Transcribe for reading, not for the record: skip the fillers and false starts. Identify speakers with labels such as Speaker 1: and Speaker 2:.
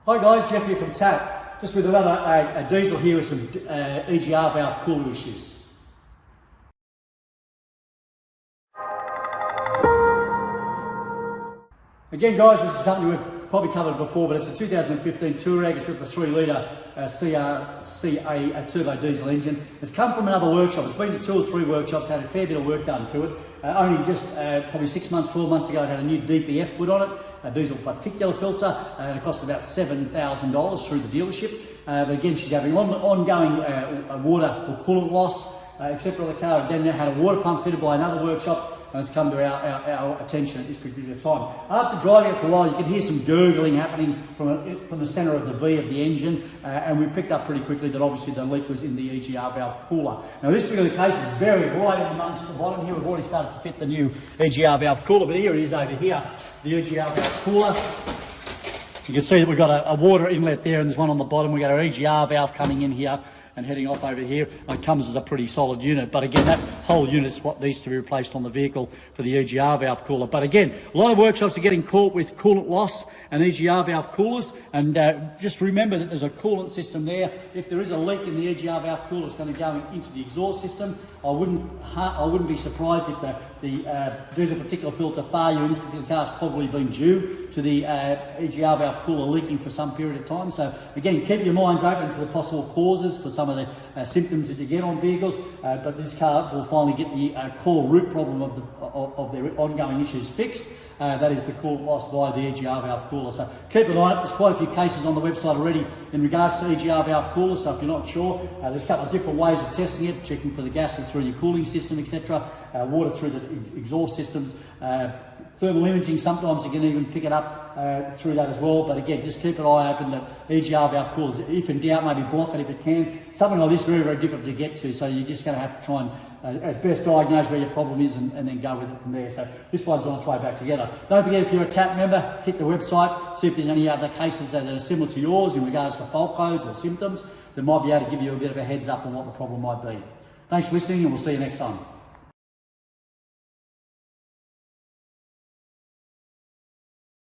Speaker 1: Hi guys, Jeff here from TAP, just with another a diesel here with some EGR valve cooler issues. Again guys, this is something we've probably covered before, but it's a 2015 Touareg. It's got the 3 litre CRCA turbo diesel engine. It's come from another workshop. It's been to 2 or 3 workshops, had a fair bit of work done to it. Only just probably 6 months, 12 months ago, it had a new DPF put on it, a diesel particulate filter, and it cost about $7,000 through the dealership. But again, she's having ongoing water or coolant loss, etc. on the car. And then it had a water pump fitted by another workshop, and it's come to our attention at this particular time. After driving it for a while, you can hear some gurgling happening from the centre of the V of the engine, and we picked up pretty quickly that obviously the leak was in the EGR valve cooler. Now this particular case is very right amongst the bottom here. We've already started to fit the new EGR valve cooler, but here it is over here, the EGR valve cooler. You can see that we've got a water inlet there, and there's one on the bottom. We've got our EGR valve coming in here and heading off over here. It comes as a pretty solid unit, but again, that whole unit's what needs to be replaced on the vehicle for the EGR valve cooler. But again, a lot of workshops are getting caught with coolant loss and EGR valve coolers, and just remember that there's a coolant system there. If there is a leak in the EGR valve cooler, it's going to go into the exhaust system. I wouldn't be surprised if the diesel particulate filter failure in this particular car has probably been due to the EGR valve cooler leaking for some period of time. So again, keep your minds open to the possible causes for some of the symptoms that you get on vehicles, but this car will finally get the core root problem of their ongoing issues fixed. That is the coolant loss via the EGR valve cooler. So keep an eye on it. There's quite a few cases on the website already in regards to EGR valve coolers, so if you're not sure, there's a couple of different ways of testing it, checking for the gases through your cooling system, etc., water through the exhaust systems, thermal imaging. Sometimes you can even pick it up through that as well. But again, just keep an eye open that EGR valve coolers, if in doubt, maybe block it if it can. Something like this is very, very difficult to get to, so you're just going to have to try and as best diagnose where your problem is and then go with it from there. So this one's on its way back together. Don't forget, if you're a TAP member, hit the website, see if there's any other cases that are similar to yours in regards to fault codes or symptoms that might be able to give you a bit of a heads up on what the problem might be. Thanks for listening, and we'll see you next time.